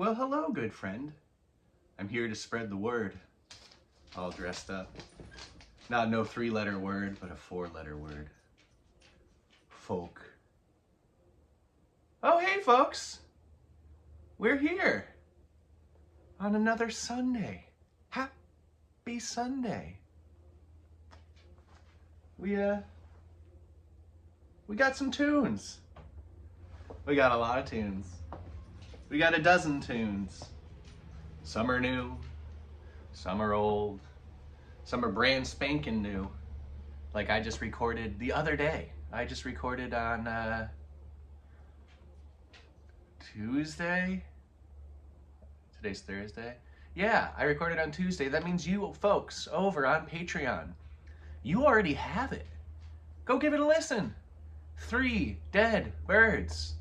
Well, hello, good friend. I'm here to spread the word. All dressed up. Not no 3-letter word, but a 4-letter word. Folk. Oh, hey, folks. We're here on another Sunday. Happy Sunday. We got some tunes. We got a lot of tunes. We got a dozen tunes. Some are new, some are old, some are brand spanking new. Like I just recorded the other day. I just recorded on Tuesday. Today's Thursday. Yeah, I recorded on Tuesday. That means you folks over on Patreon, you already have it. Go give it a listen. 3 Dead Birds.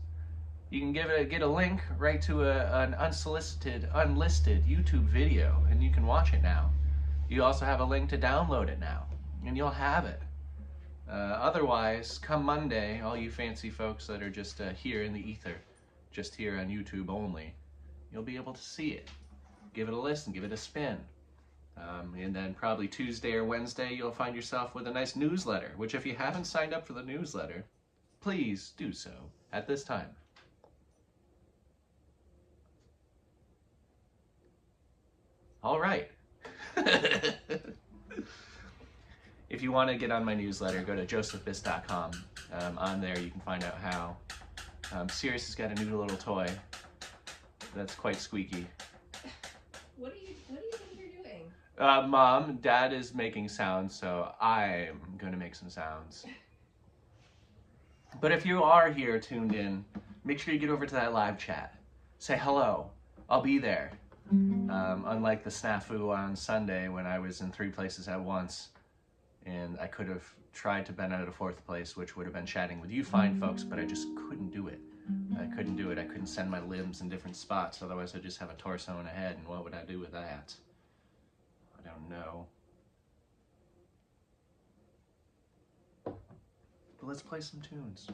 You can get a link right to an unlisted YouTube video, and you can watch it now. You also have a link to download it now, and you'll have it. Otherwise, come Monday, all you fancy folks that are just here in the ether, just here on YouTube only, you'll be able to see it. Give it a listen, give it a spin. And then probably Tuesday or Wednesday, you'll find yourself with a nice newsletter, which if you haven't signed up for the newsletter, please do so at this time. All right. If you want to get on my newsletter, go to josephbiss.com. On there, you can find out how. Sirius has got a new little toy that's quite squeaky. What do you think you're doing? Mom, Dad is making sounds, so I'm going to make some sounds. But if you are here tuned in, make sure you get over to that live chat. Say hello. I'll be there. Unlike the snafu on Sunday when I was in 3 places at once, and I could have tried to bend out a 4th place, which would have been chatting with you fine folks, but I just couldn't do it. I couldn't do it. I couldn't send my limbs in different spots, otherwise I'd just have a torso and a head, and what would I do with that? I don't know. But let's play some tunes.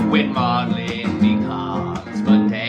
When modeling becomes mundane,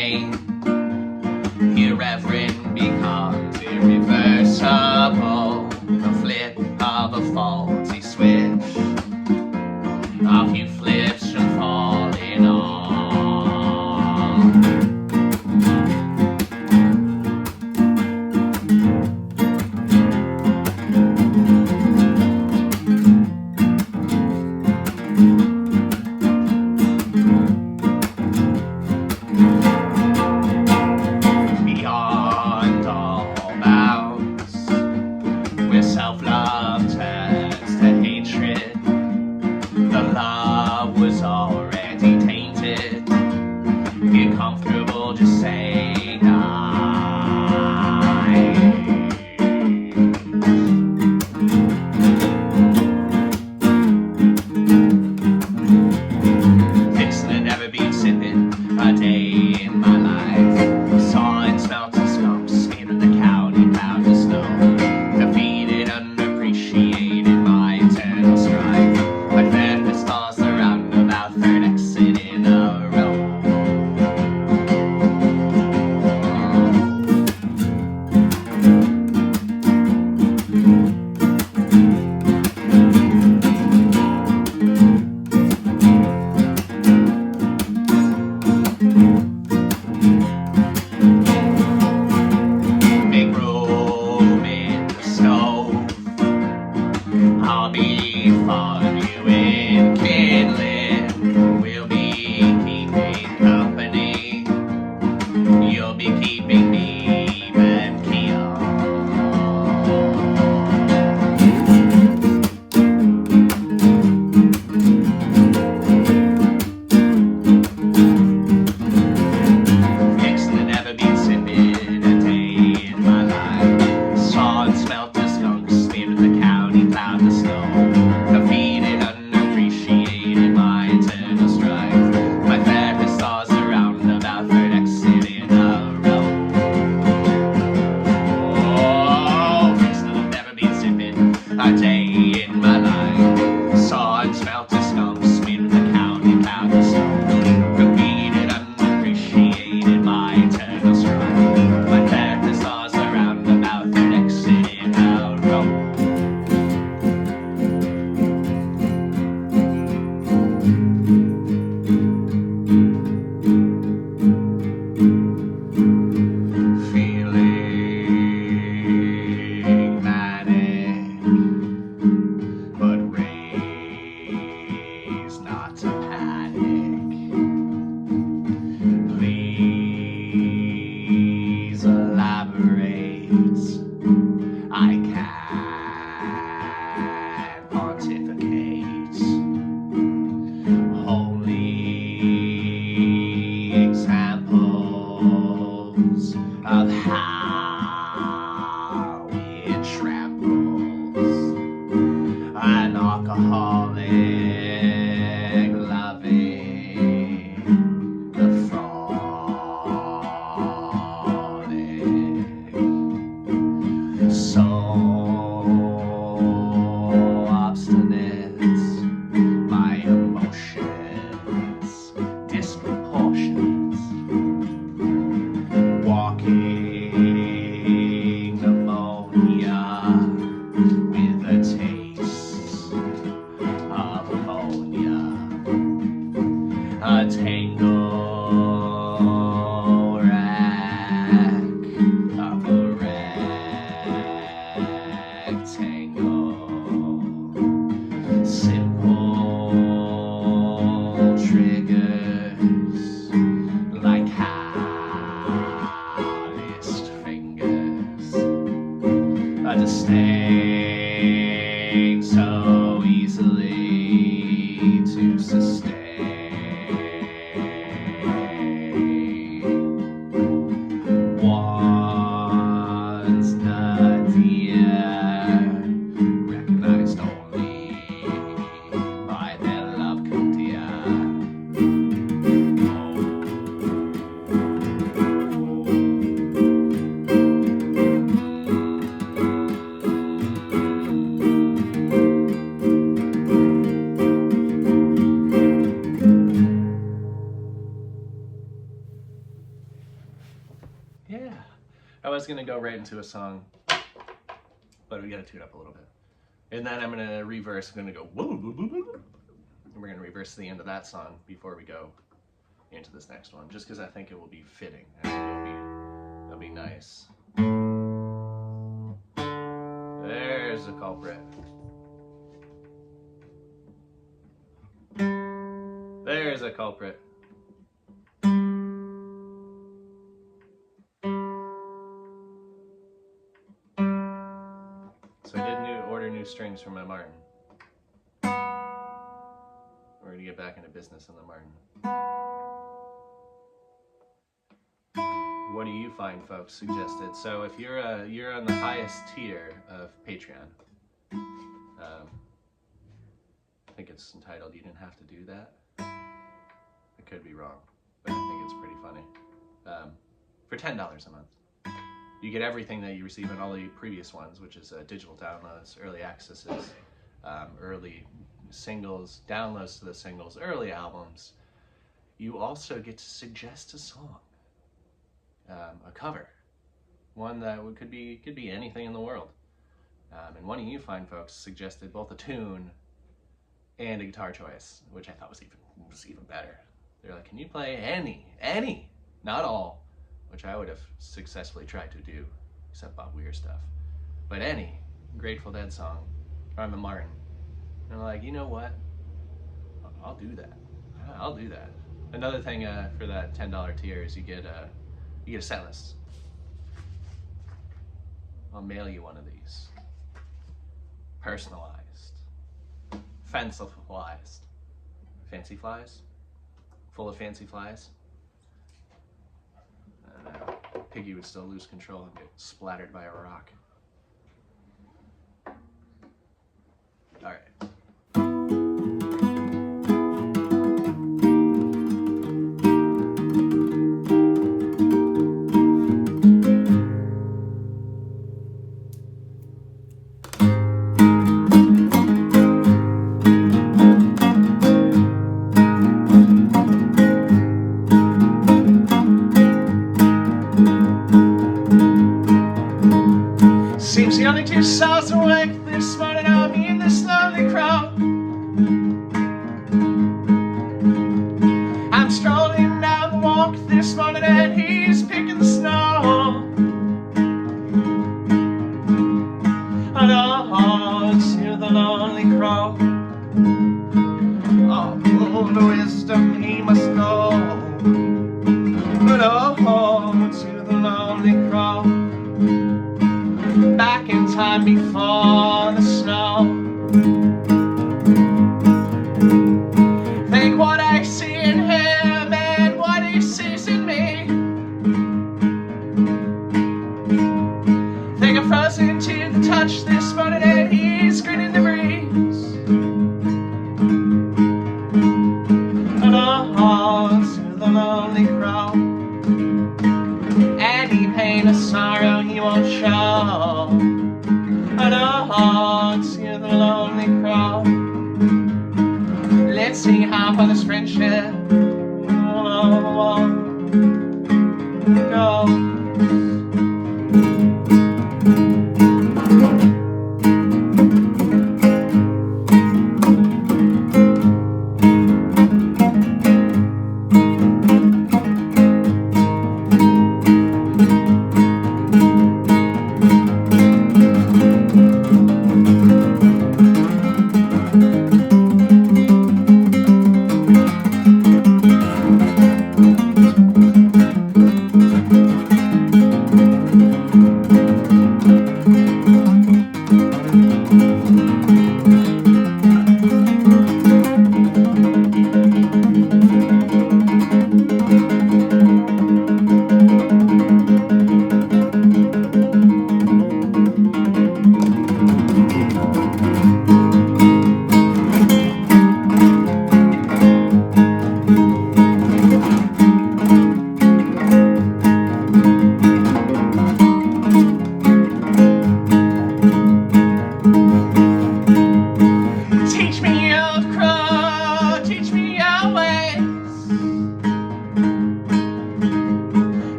was gonna go right into a song, but we gotta tune up a little bit. And then I'm gonna reverse. I'm gonna go woo, woo, woo, woo, and we're gonna reverse the end of that song before we go into this next one, just because I think it will be fitting. I think it'll be nice. There's the culprit. There's a culprit. So I did order new strings for my Martin. We're gonna get back into business on the Martin. What do you find, folks? Suggested. So if you're on the highest tier of Patreon, I think it's entitled "You Didn't Have to Do That." I could be wrong, but I think it's pretty funny. For $10 a month, you get everything that you receive in all the previous ones, which is digital downloads, early accesses, early singles, downloads to the singles, early albums. You also get to suggest a song, a cover, one that could be anything in the world. And one of you fine folks suggested both a tune and a guitar choice, which I thought was even better. They're like, "Can you play any, not all," which I would have successfully tried to do, except about weird stuff. But any Grateful Dead song from the Martin. And I'm like, you know what? I'll do that. I'll do that. Another thing for that $10 tier is you get a set list. I'll mail you one of these. Personalized. Fancifulized. Fancy flies? Full of fancy flies? I don't know. Piggy would still lose control and get splattered by a rock. Alright. Seems the only two souls awake this morning are me and this lonely crowd. I'm strolling down the walk this morning and he's picking the snow. And oh, to the lonely crow. Oh, the wisdom he must know. But oh, to the lonely crow. Back in time before the snow. Think what I see in him and what he sees in me. Think I'm frozen to the touch this morning and he's grinning the breeze. And oh, to the lonely crow. Any pain or sorrow he won't show. And oh, to the lonely crow. Let's see how far this friendship goes.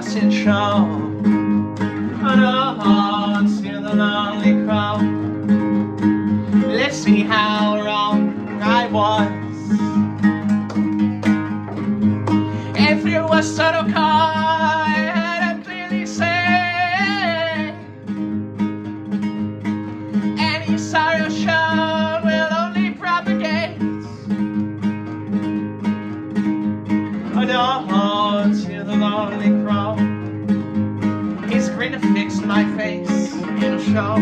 exhausted show. Unawed to the lonely crow. Let's see how wrong I was. And through a subtle call, I had to clearly say, any sorrow shown will only propagate. Unawed to the lonely crow. His grin fixed my face in a show.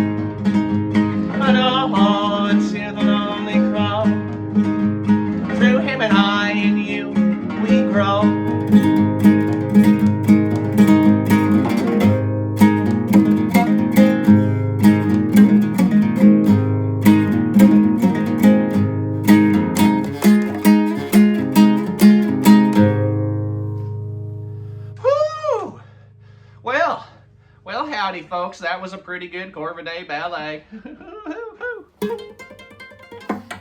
Unawed to the lonely crow. Through him and I and you, we grow. Whew! Well, howdy, folks. That was a pretty good corvidae ballet.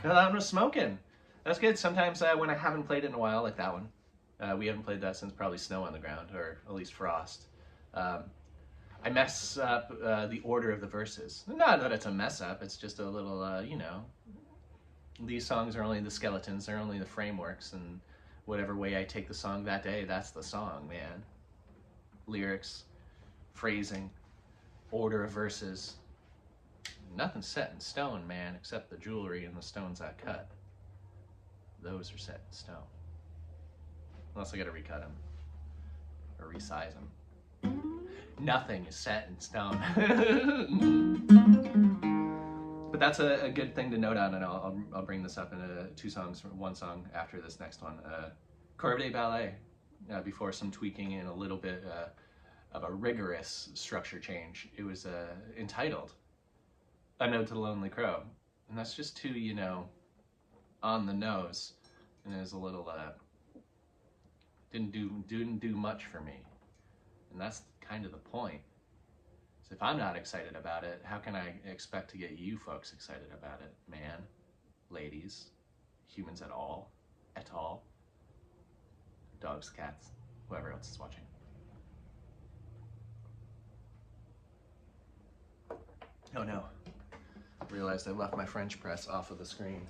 That one was smoking. That's good. Sometimes when I haven't played it in a while, like that one, we haven't played that since probably snow on the ground, or at least frost. I mess up the order of the verses. Not that it's a mess up, it's just a little, you know, these songs are only the skeletons, they're only the frameworks, and whatever way I take the song that day, that's the song, man. Lyrics, phrasing, order of verses. Nothing's set in stone, man, except the jewelry and the stones I cut. Those are set in stone. Unless I gotta recut them or resize them. Nothing is set in stone. But that's a good thing to note on, and I'll bring this up in one song after this next one. Corvidae ballet, before some tweaking and a little bit of a rigorous structure change. It was entitled A Note to the Lonely Crow, and that's just too, you know, on the nose, and it was a little didn't do much for me, and that's kind of the point. So if I'm not excited about it, how can I expect to get you folks excited about it, man, ladies, humans at all, dogs, cats, whoever else is watching. Oh no. Realized I left my French press off of the screen.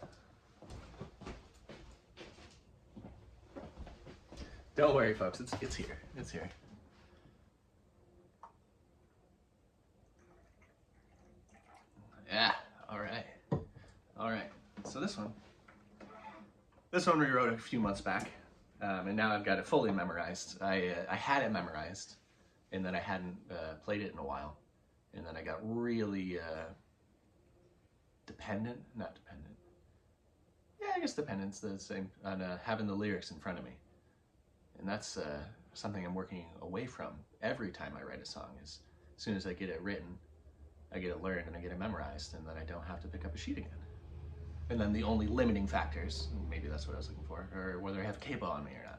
Don't worry, folks, it's here. It's here. Yeah, all right. So this one we wrote a few months back, and now I've got it fully memorized. I had it memorized, and then I hadn't played it in a while, and then I got really not dependent. Yeah, I guess dependent's the same, on having the lyrics in front of me. And that's something I'm working away from every time I write a song. Is as soon as I get it written, I get it learned and I get it memorized, and then I don't have to pick up a sheet again. And then the only limiting factors, maybe that's what I was looking for, are whether I have capo on me or not.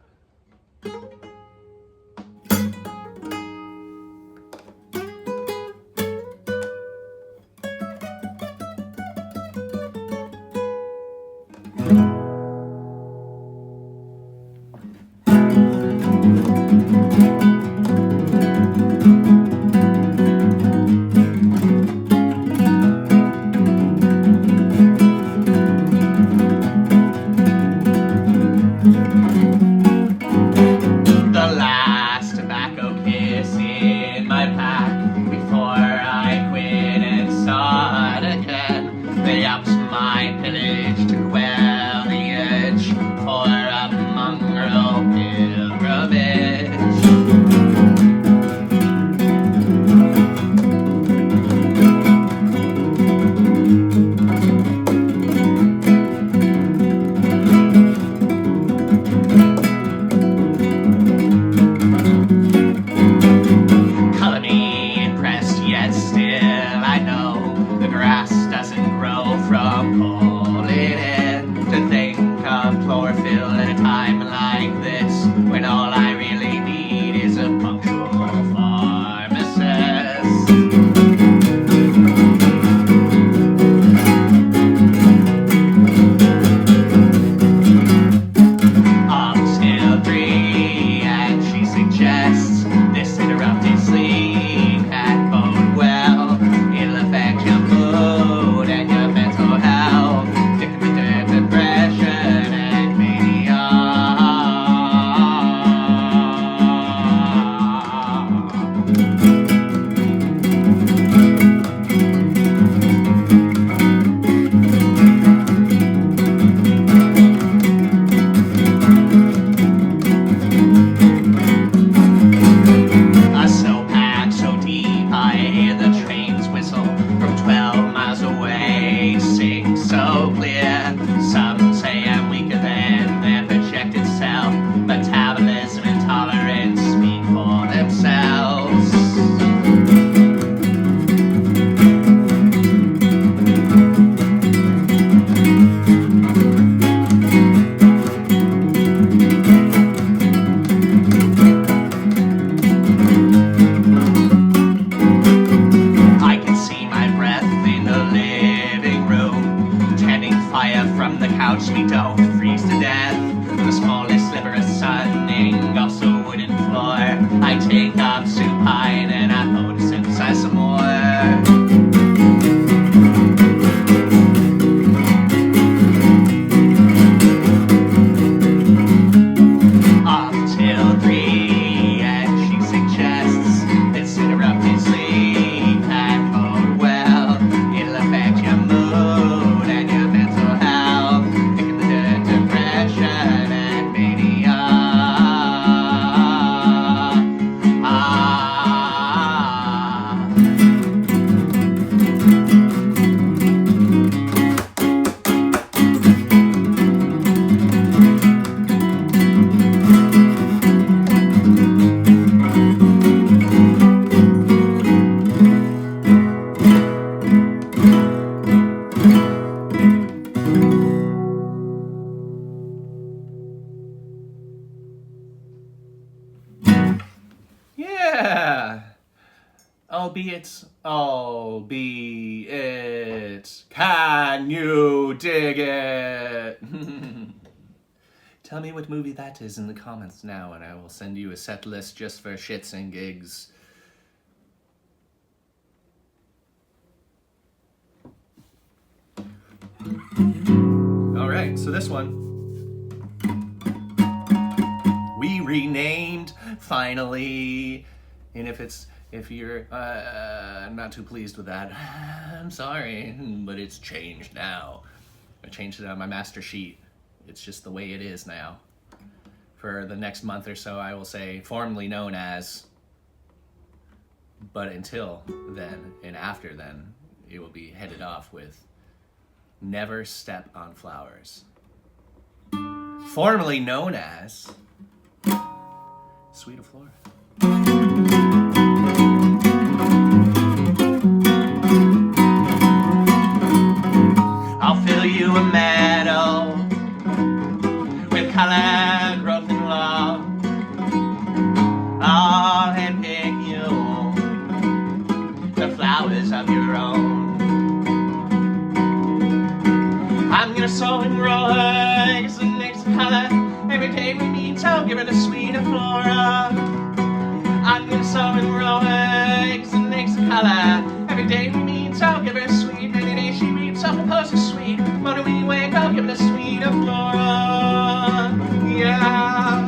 albeit, can you dig it? Tell me what movie that is in the comments now, and I will send you a set list just for shits and gigs. All right, so this one we renamed finally, and if you're not too pleased with that, I'm sorry, but it's changed now. I changed it on my master sheet. It's just the way it is now. For the next month or so, I will say formerly known as, but until then and after then, it will be headed off with Never Step on Flowers. Formerly known as Suite of Flora. I'll fill you a meadow with color, growth, and love. I'll handpick you the flowers of your own. I'm gonna sow and grow her, guess the next color. Every day we meet, I'll give her the suite of flora. I'm gonna sow and grow her, guess the next color. Every day we meet, I'll give her a sweet. Every day she weeps, I'll propose a sweet. When we wake, I'll give her the suite of flora. Yeah.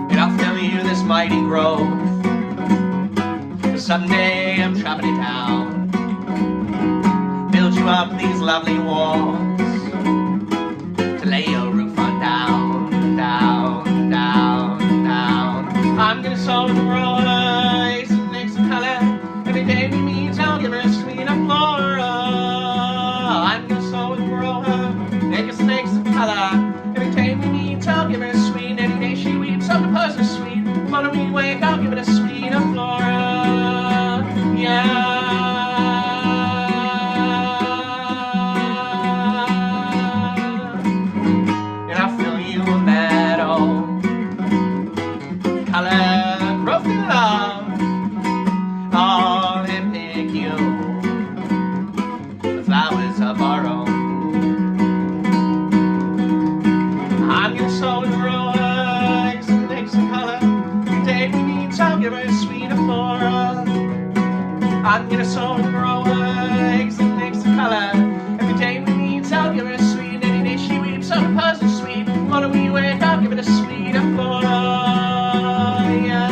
And I'll fill you this mighty grove. Someday I'm chopping it down. Build you up these lovely walls to lay your roof on down, down, down, down. I'm gonna sow and grow her, some next color. Every day we meet, I'll give her a suite of flora. I'm gonna sow and grow her, make us next color. Every day we meet, I'll give her a sweet. Every day she weeps, I'll propose a sweet. When we wake, I'll give it a suite of flora. Yeah. And I'll fill you a meadow, color, growth, and love. I'll handpick you the flowers of our own. I'm gonna sow and grow eggs and mix and color. Every day we meet, I'll give her a suite of flora. I'm gonna sow and grow eggs and mix the color. Every day we meet, I'll give her a sweet. Any day she weeps, I'll propose a sweet. When we wake, I'll give it a sweet of flora. Yeah.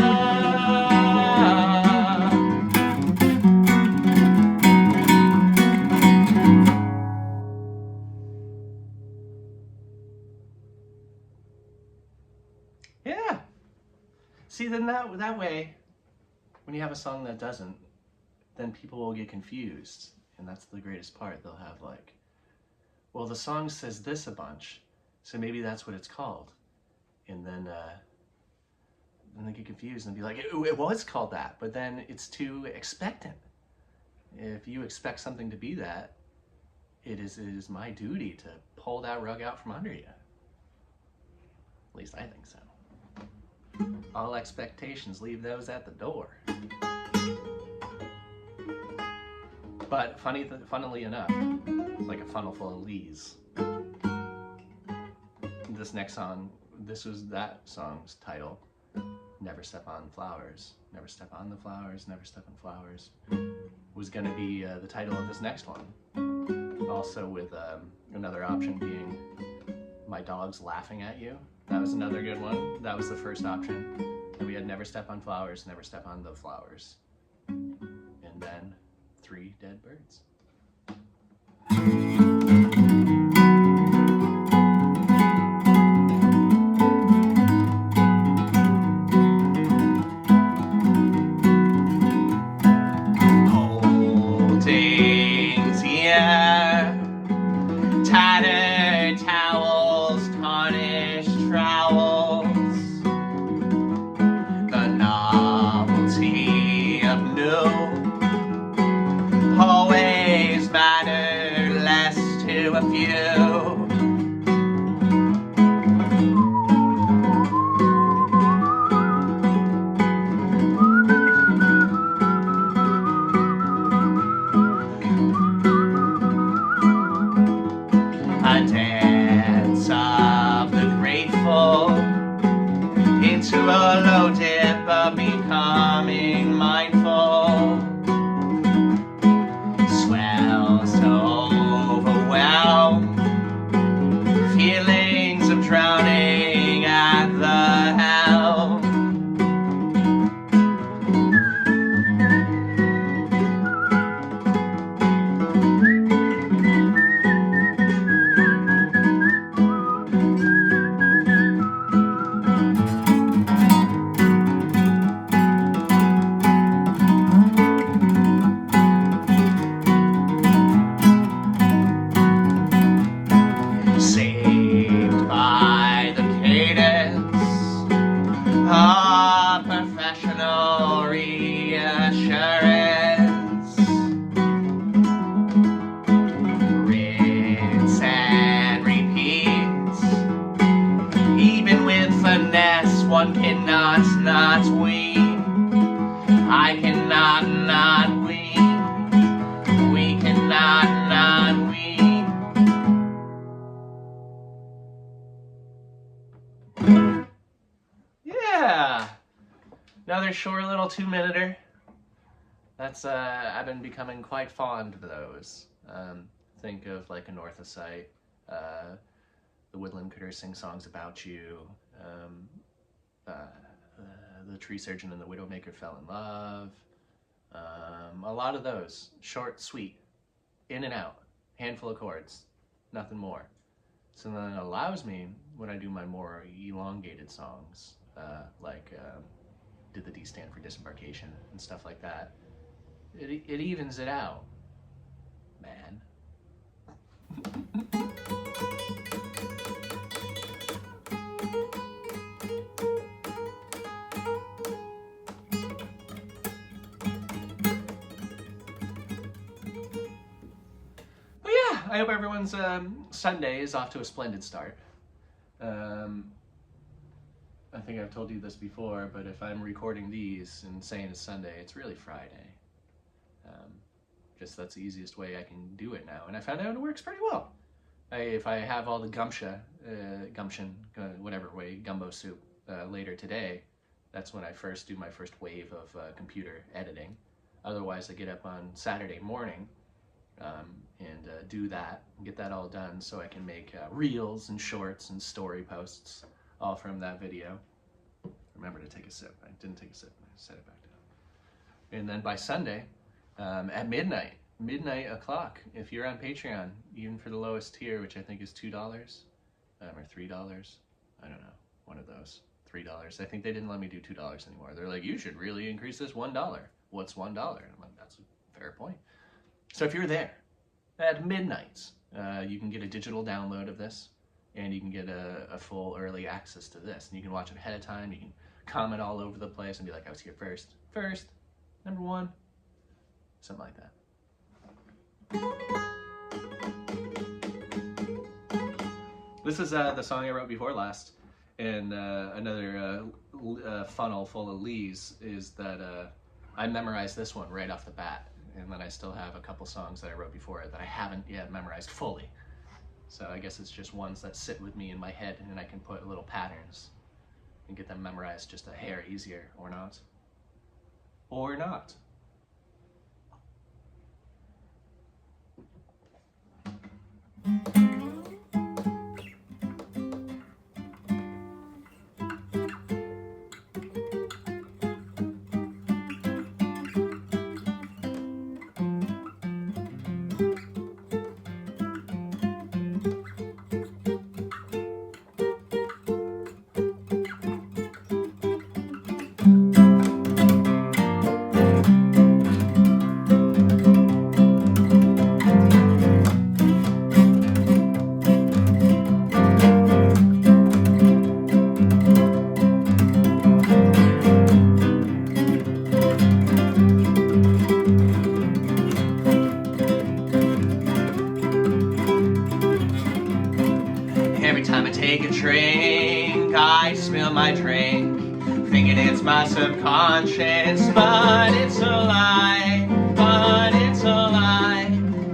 Yeah. See, then that way, when you have a song that doesn't, then people will get confused, and that's the greatest part. They'll have like, well, the song says this a bunch, so maybe that's what it's called, and then they get confused and be like, it was called that, but then it's too expectant. If you expect something to be that, it is my duty to pull that rug out from under you. At least I think so. All expectations, leave those at the door. But funnily enough, like a funnel full of lees. This next song, this was that song's title, Never Step on Flowers. Never Step on the Flowers, Never Step on Flowers, was gonna be the title of this next one. Also with another option being My Dog's Laughing at You. That was another good one. That was the first option. And we had Never Step on Flowers, Never Step on the Flowers. And then 3 Dead Birds. Holdings here, tattered towels, tarnished trowels, the novelty of new always mattered less to a few. short little 2-minuter. That's, I've been becoming quite fond of those. Think of like anorthosite, the woodland critters sing songs about you, the tree surgeon and the widowmaker fell in love. A lot of those, short, sweet, in and out, handful of chords, nothing more. So then it allows me, when I do my more elongated songs, like did the D stand for disembarkation and stuff like that, it evens it out, man. I hope everyone's Sunday is off to a splendid start. I think I've told you this before, but if I'm recording these and saying it's Sunday, it's really Friday. Just that's the easiest way I can do it now, and I found out it works pretty well. If I have all the gumption, whatever way, gumbo soup later today, that's when I first do my first wave of computer editing. Otherwise, I get up on Saturday morning and do that, get that all done so I can make reels and shorts and story posts all from that video. Remember to take a sip. I didn't take a sip. I set it back down. And then by Sunday, at midnight o'clock, if you're on Patreon, even for the lowest tier, which I think is $2 or $3, I don't know, one of those, $3. I think they didn't let me do $2 anymore. They're like, you should really increase this $1. What's $1? And I'm like, that's a fair point. So if you're there at midnight, you can get a digital download of this, and you can get a full early access to this. And you can watch it ahead of time. You can comment all over the place and be like, I was here first, number one, something like that. This is the song I wrote before last. And another funnel full of lees is that I memorized this one right off the bat. And then I still have a couple songs that I wrote before it that I haven't yet memorized fully. So I guess it's just ones that sit with me in my head, and I can put little patterns and get them memorized just a hair easier, or not. Or not. Every time I take a drink, I smell my drink, thinking it's my subconscious, but it's a lie,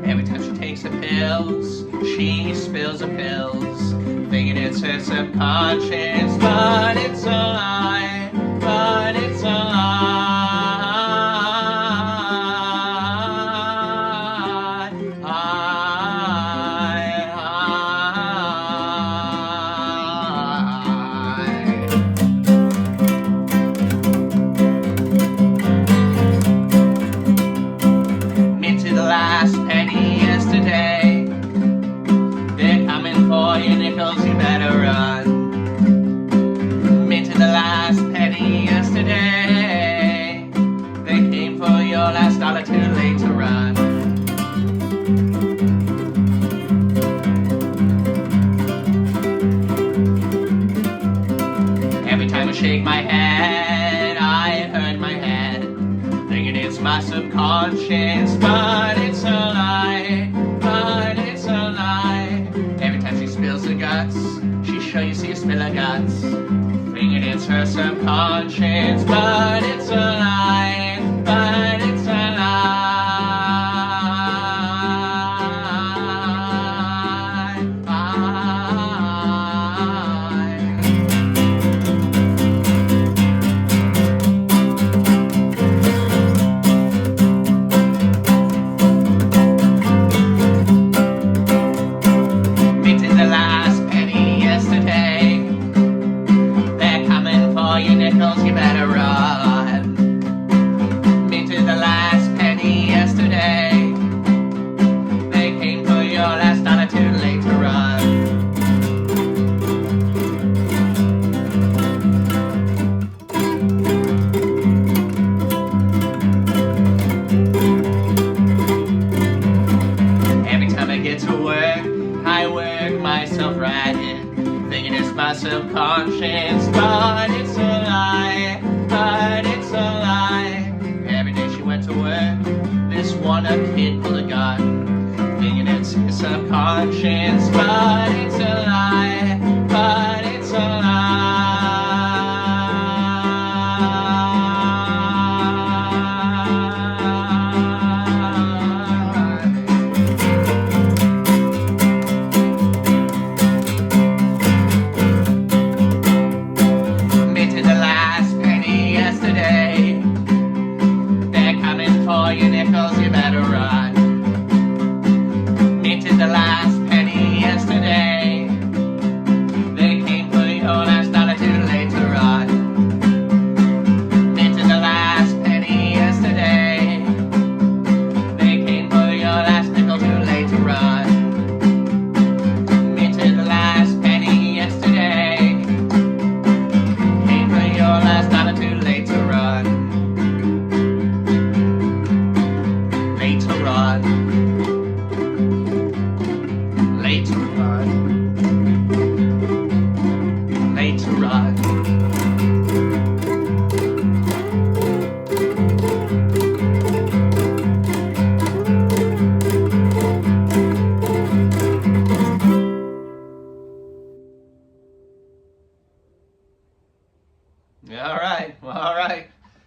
Every time she takes the pills, she spills the pills, thinking it's her subconscious, but it's a lie, it's a lie. Shake my head, I hurt my head, thinking it's my subconscious, but it's a lie, Every time she spills her guts, she show you see a spill of guts, thinking it's her subconscious, but it's a lie, it's a lie.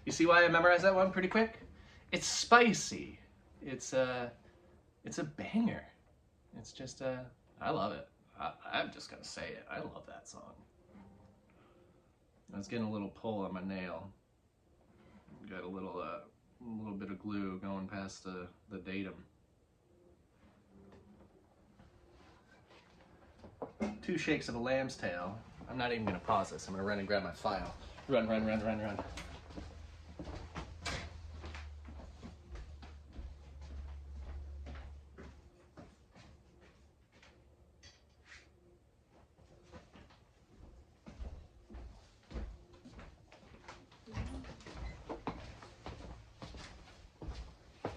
You see why I memorized that one pretty quick? It's spicy. It's a banger. It's just I love it. I'm just gonna say it. I love that song. I was getting a little pull on my nail. Got a little bit of glue going past the datum. 2 shakes of a lamb's tail. I'm not even gonna pause this. I'm gonna run and grab my file. Run.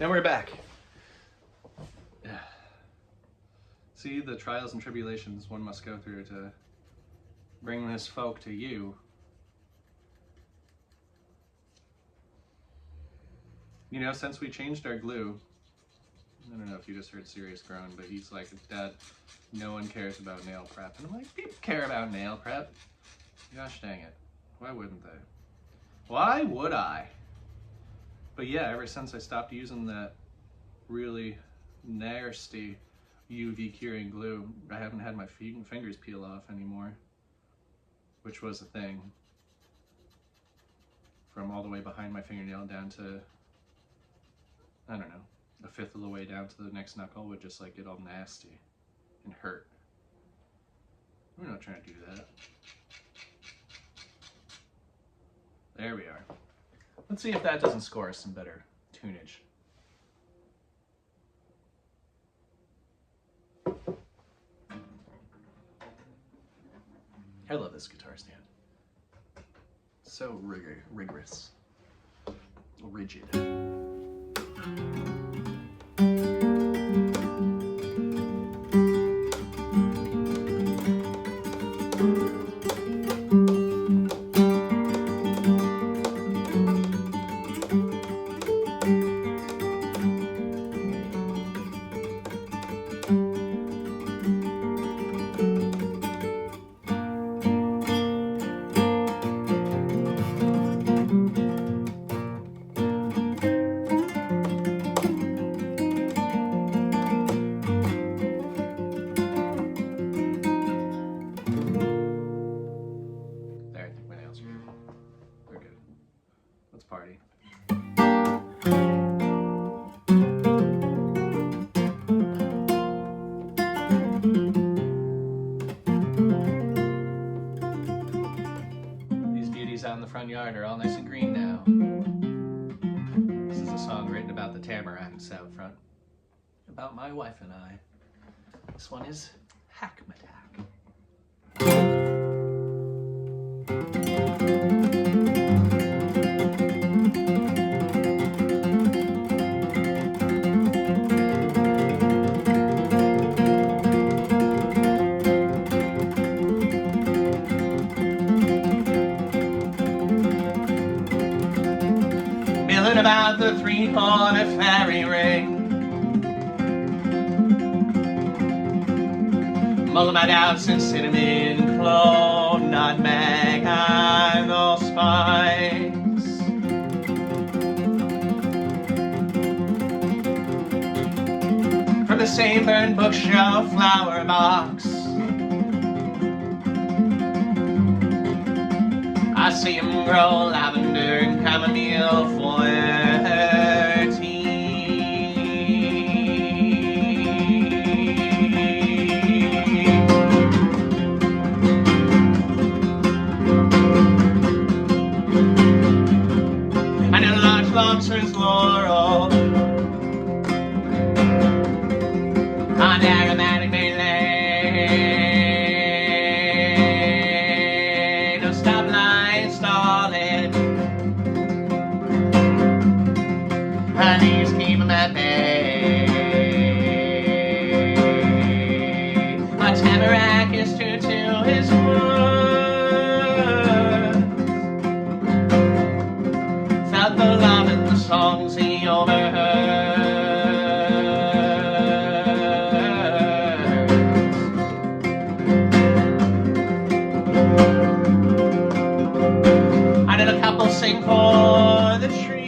And we're back. See the trials and tribulations one must go through to bring this folk to you. You know, since we changed our glue, I don't know if you just heard Sirius groan, but he's like, Dad, no one cares about nail prep. And I'm like, people care about nail prep. Gosh dang it. Why wouldn't they? Why would I? But yeah, ever since I stopped using that really nasty UV curing glue, I haven't had my fingers peel off anymore, which was a thing. From all the way behind my fingernail down to, I don't know, 1/5 of the way down to the next knuckle would just like get all nasty and hurt. We're not trying to do that. There we are. Let's see if that doesn't score us some better tunage. I love this guitar stand. So rigorous. Rigid. Party. These beauties out in the front yard are all nice and green now. This is a song written about the tamaracks out front, about my wife and I. This one is Hackmatack. About the 3/4 fairy ring, mulling my doubts in cinnamon, clove, nutmeg, allspice. From the same burned bookshelf flower box, I see him grow lavender and chamomile for her tea. And a large lobster's laurel on aromatic ballet. No stoplight stalling. Honey's keep him at bay. My tamarack is true to his word. Felt the love in the songs he overheard. I did a couple sing for the trees.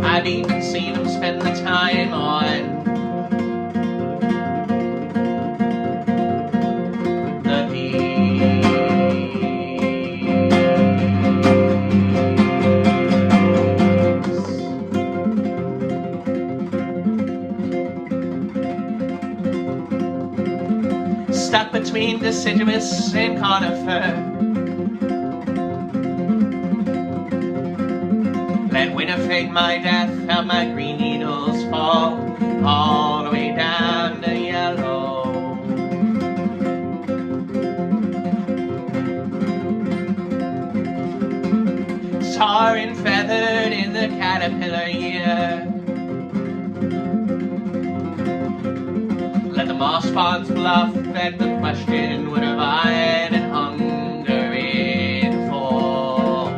I've even seen them spend the time on the beach. Stuck between deciduous and conifer, let winter fade my death, how my green needles fall all the way down to yellow. Tar and feathered in the caterpillar year, let the moss ponds bluff at the question, what have I been hungering for?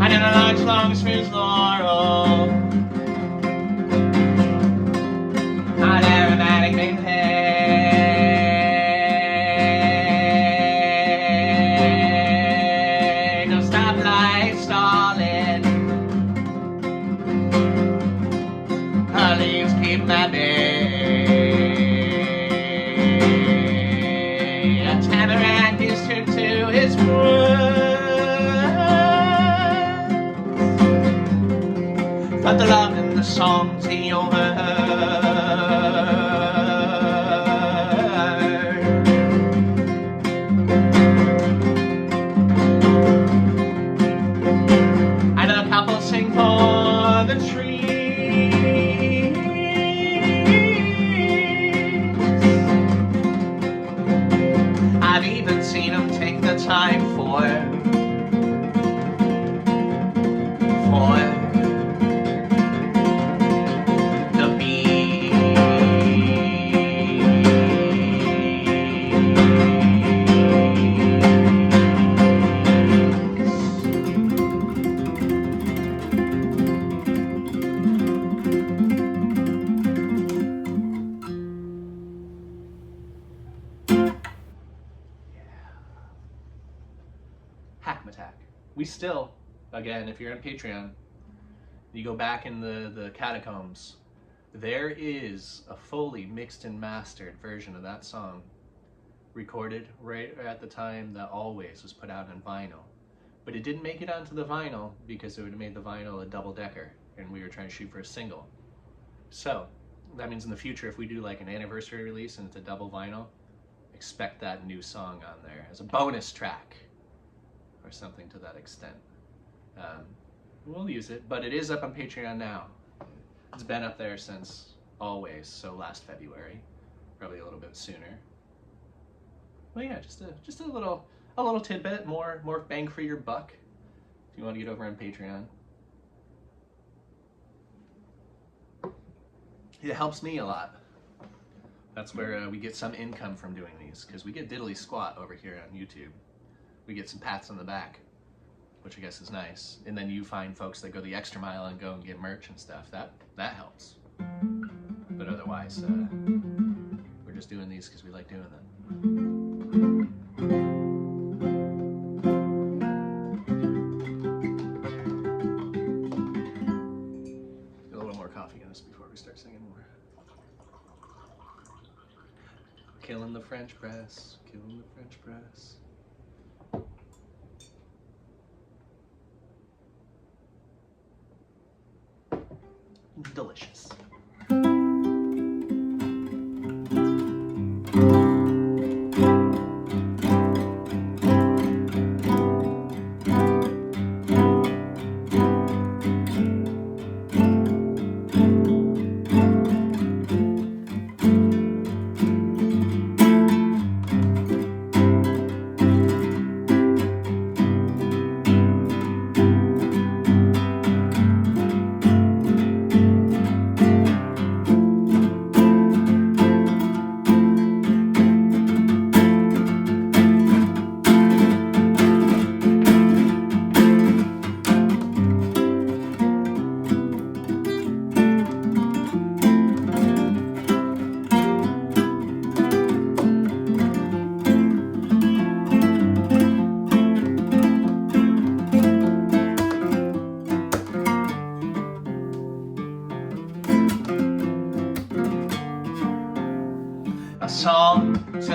I know the large long smooth laurel, not aromatic mayn't. My bay, a tamarack is turned to its wood, but the love and the songs he overheard. I know a couple sing for the tree. I've even seen them take the time for the bees. Hackmatack. We still, again, if you're on Patreon, you go back in the catacombs, there is a fully mixed and mastered version of that song recorded right at the time that Always was put out on vinyl. But it didn't make it onto the vinyl because it would have made the vinyl a double-decker, and we were trying to shoot for a single. So that means in the future, if we do like an anniversary release and it's a double vinyl, expect that new song on there as a bonus track or something to that extent. We'll use it, but it is up on Patreon now. It's been up there since Always, so last February, probably a little bit sooner. Well, yeah, just a little tidbit, more bang for your buck if you want to get over on Patreon. It helps me a lot. That's where we get some income from doing these, because we get diddly squat over here on YouTube. We get some pats on the back, which I guess is nice. And then you find folks that go the extra mile and go and get merch and stuff. That helps. But otherwise, we're just doing these because we like doing them. Get a little more coffee in us before we start singing more. Killing the French press, killing the French press. Delicious.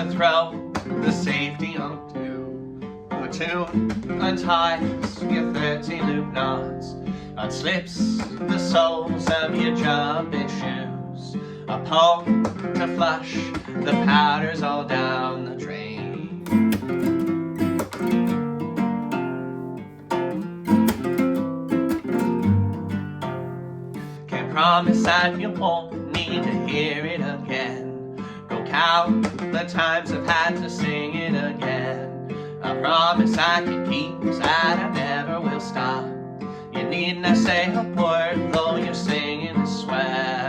to throw the safety on two. Platoon unties your 30 loop knots, unslips the soles of your jumping shoes. A pull to flush the powders all down the drain. Can't promise that you won't need to hear it again. Go count the times I've had to sing it again. I promise I can keep that I never will stop. You need not say a word though you're singing as well.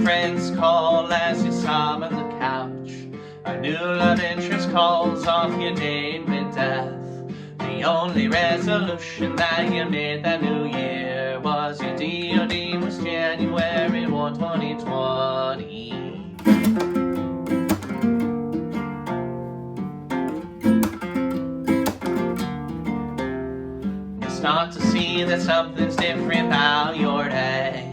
Friends call as you sob on the couch. A new love interest calls off your date with death. The only resolution that you made that new year was your DOD was January 1, 2020. You start to see that something's different about your day.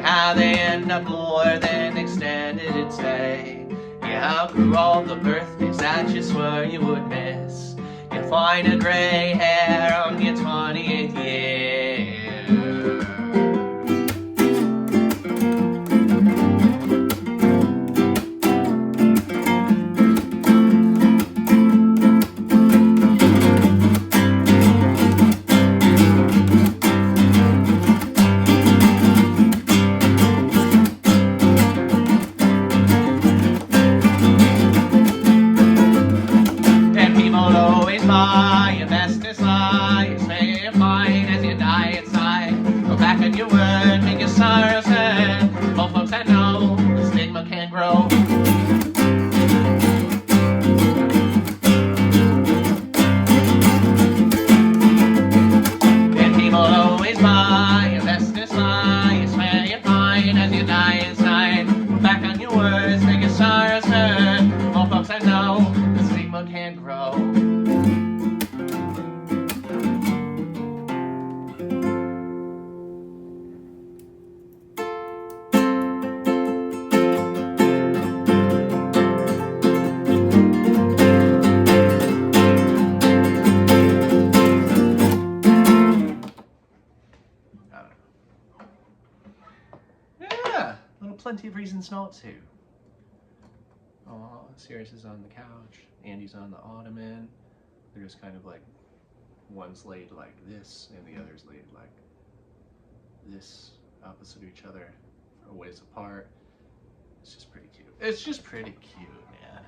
How they end up more than extended its day. You outgrew all the birthdays that you swore you would miss. You find a gray hair on your 28th year. Your bestest lies, may you find as you die inside. Go back on your word, make your sorrows hurt. All folks I know, the stigma can't grow. And people always buy your bestest lies, may you find as you die inside. Go back on your words, make your sorrows hurt. All folks I know, the stigma can't grow. Plenty of reasons not to. Oh, Sirius is on the couch, Andy's on the ottoman. They're just kind of like, one's laid like this and the other's laid like this, opposite each other, a ways apart. It's just pretty cute. It's just pretty cute, man.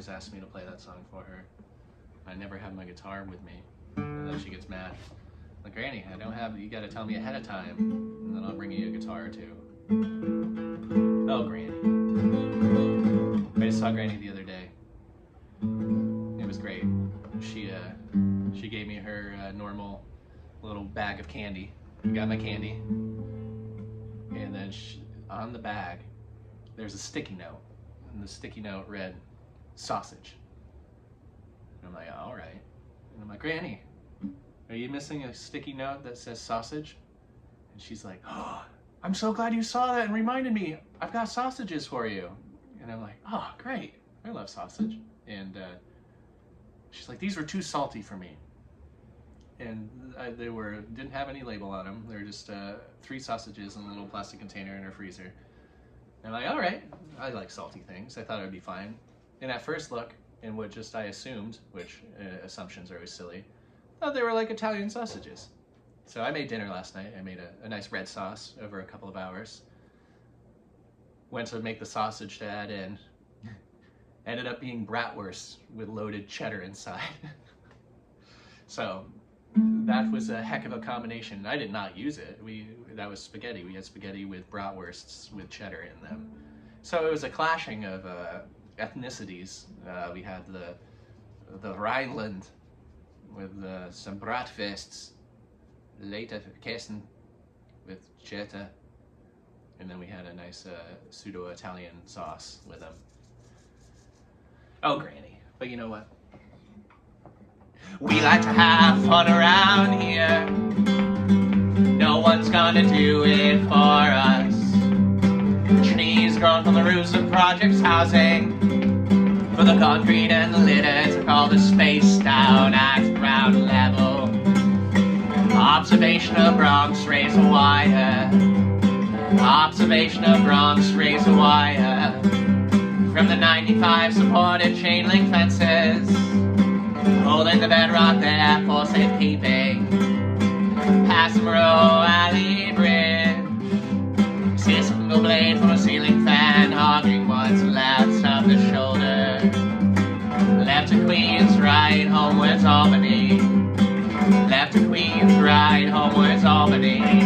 Asked me to play that song for her. I never have my guitar with me, and then she gets mad. Like, Granny, I don't have, you gotta tell me ahead of time, and then I'll bring you a guitar or two. Oh, Granny. I just saw Granny the other day. It was great. She gave me her normal little bag of candy. Got my candy, and then on the bag, there's a sticky note, and the sticky note read, sausage. And I'm like, all right. And I'm like, Granny, are you missing a sticky note that says sausage? And she's like, oh, I'm so glad you saw that and reminded me. I've got sausages for you. And I'm like, oh, great. I love sausage. And She's like, these were too salty for me. And they didn't have any label on them. They were just 3 sausages in a little plastic container in her freezer. And I'm like, all right, I like salty things. I thought it would be fine. And at first look, and what just I assumed, which assumptions are always silly, thought they were like Italian sausages. So I made dinner last night. I made a nice red sauce over a couple of hours. Went to make the sausage to add in. Ended up being bratwurst with loaded cheddar inside. So that was a heck of a combination. I did not use it. That was spaghetti. We had spaghetti with bratwursts with cheddar in them. So it was a clashing of ethnicities. We had the Rhineland with some bratwursts, later Kessen with cheddar, and then we had a nice pseudo-Italian sauce with them. Oh, Granny. But you know what? We like to have fun around here. No one's gonna do it for us. Trees grown from the roofs of projects housing. For the concrete and the litter took all the space down at ground level. Observation of Bronx razor wire. Observation of Bronx razor wire. From the 95 supported chain link fences, holding the bedrock there for safekeeping. Past the Moreau Alley Bridge, see a single blade from a ceiling fan, hogging what's left of the shoulder. Left to Queens, right homewards Albany. Left to Queens, right homewards Albany.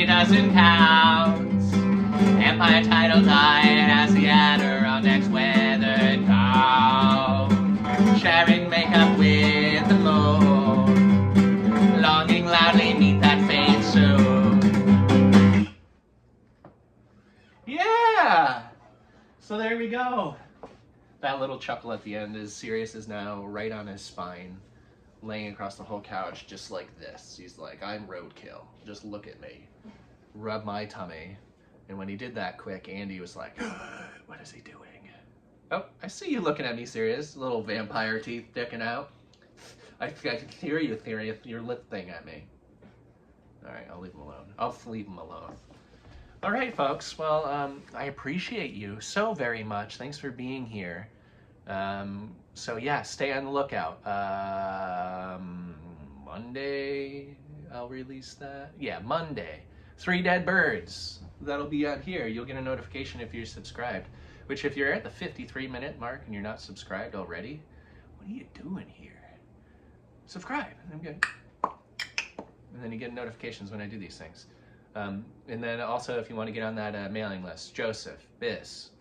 Doesn't count. Empire title died as the Adirondacks weathered down. Sharing makeup with the moon, longing loudly meet that fate soon. Yeah! So there we go. That little chuckle at the end is Sirius is now right on his spine, laying across the whole couch just like this. He's like, I'm roadkill. Just look at me. Rub my tummy. And when he did that quick, Andy was like, what is he doing? Oh, I see you looking at me, Sirius. Little vampire teeth sticking out. I can hear you, Sirius, your lip thing at me. Alright, I'll leave him alone. I'll leave him alone. Alright, folks. Well, I appreciate you so very much. Thanks for being here. So yeah, stay on the lookout. Monday, I'll release that. Yeah, Monday. 3 Dead Birds. That'll be on here. You'll get a notification if you're subscribed. Which, if you're at the 53-minute mark and you're not subscribed already, what are you doing here? Subscribe. And then you get notifications when I do these things. And then also, if you want to get on that mailing list, Joseph, Biss,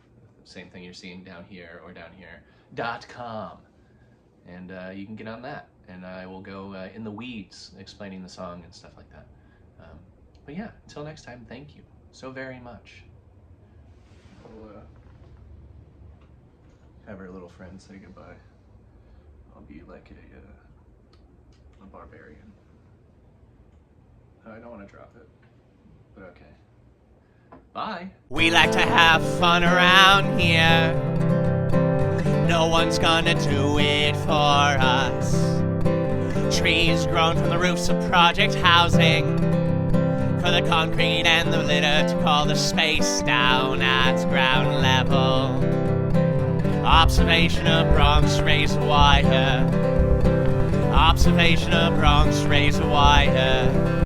same thing you're seeing down here or down here, .com. And you can get on that. And I will go in the weeds explaining the song and stuff like that. But yeah, until next time, thank you so very much. We'll have our little friend say goodbye. I'll be like a barbarian. I don't want to drop it, but okay. Bye. We like to have fun around here. No one's gonna do it for us. Trees grown from the roofs of project housing. For the concrete and the litter to call the space down at ground level. Observation of Bronx razor wire. Observation of Bronx razor wire.